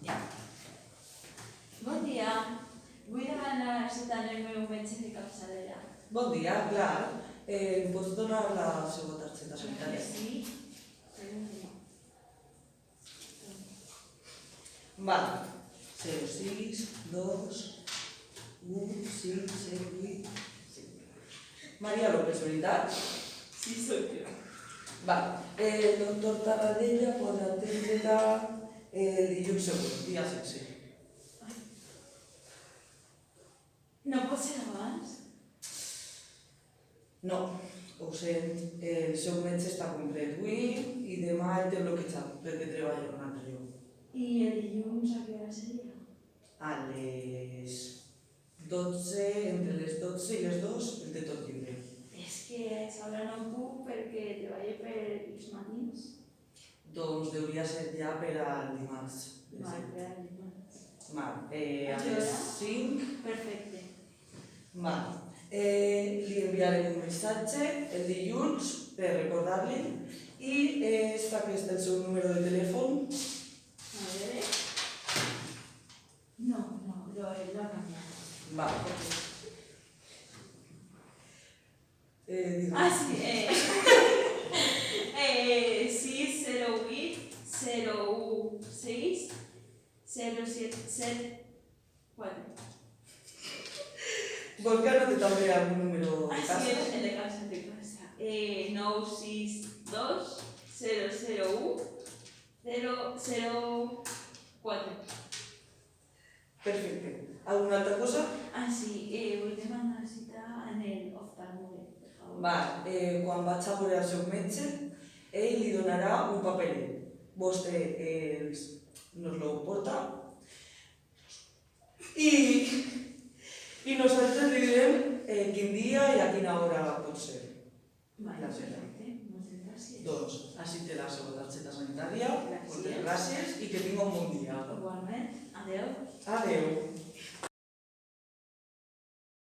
Ja. Bon dia. Vull demanar cita en el meu metge de capçalera. Bon dia, clar. Em pots donar la seva targeta sanitària? Sí. Vale. 06 2 1 5 7 8 5. Maria López, veritat? Sí, soy yo. Vale. El doctor Tarradella pot atendre-la el dilluns següent, dia 16. No pot ser abans? No, ho sent. El seu metge està complet avui i demà el té bloquejat perquè treballa en un altre lloc. I el dilluns a què hora seria? A les 12, entre les 12 i les 2, el té tot lliure. És que a aquesta hora no puc perquè treballo per els matins. Doncs hauria ser ja per al dimarts. Vale, per al dimarts. Val, A a què les hora? 5. Perfecte. Val. Li enviarem un missatge el dilluns per recordar-li i és aquest el seu número de telèfon. A veure. No, lo he canviat. Val. Digue'm. Ah, sí. 608 016 0774. Vol que anote també algun número de Ah, casa? sí, el de casa, el de casa. 962 001 004. Perfecte. Alguna altra cosa? Ah, sí, vull demanar cita en el oftalmòleg, per favor. Val. Quan vaig a veure el seu metge, ell li donarà un paperet. Vostè nos lo porta i nosaltres li direm quin dia i a quina hora pot ser. Vale, Gràcies. perfecte. Moltes gràcies. Doncs, així té la seva targeta sanitària. Gràcies. Moltes gràcies i que tingui un bon dia. Igualment. Adéu. Adéu.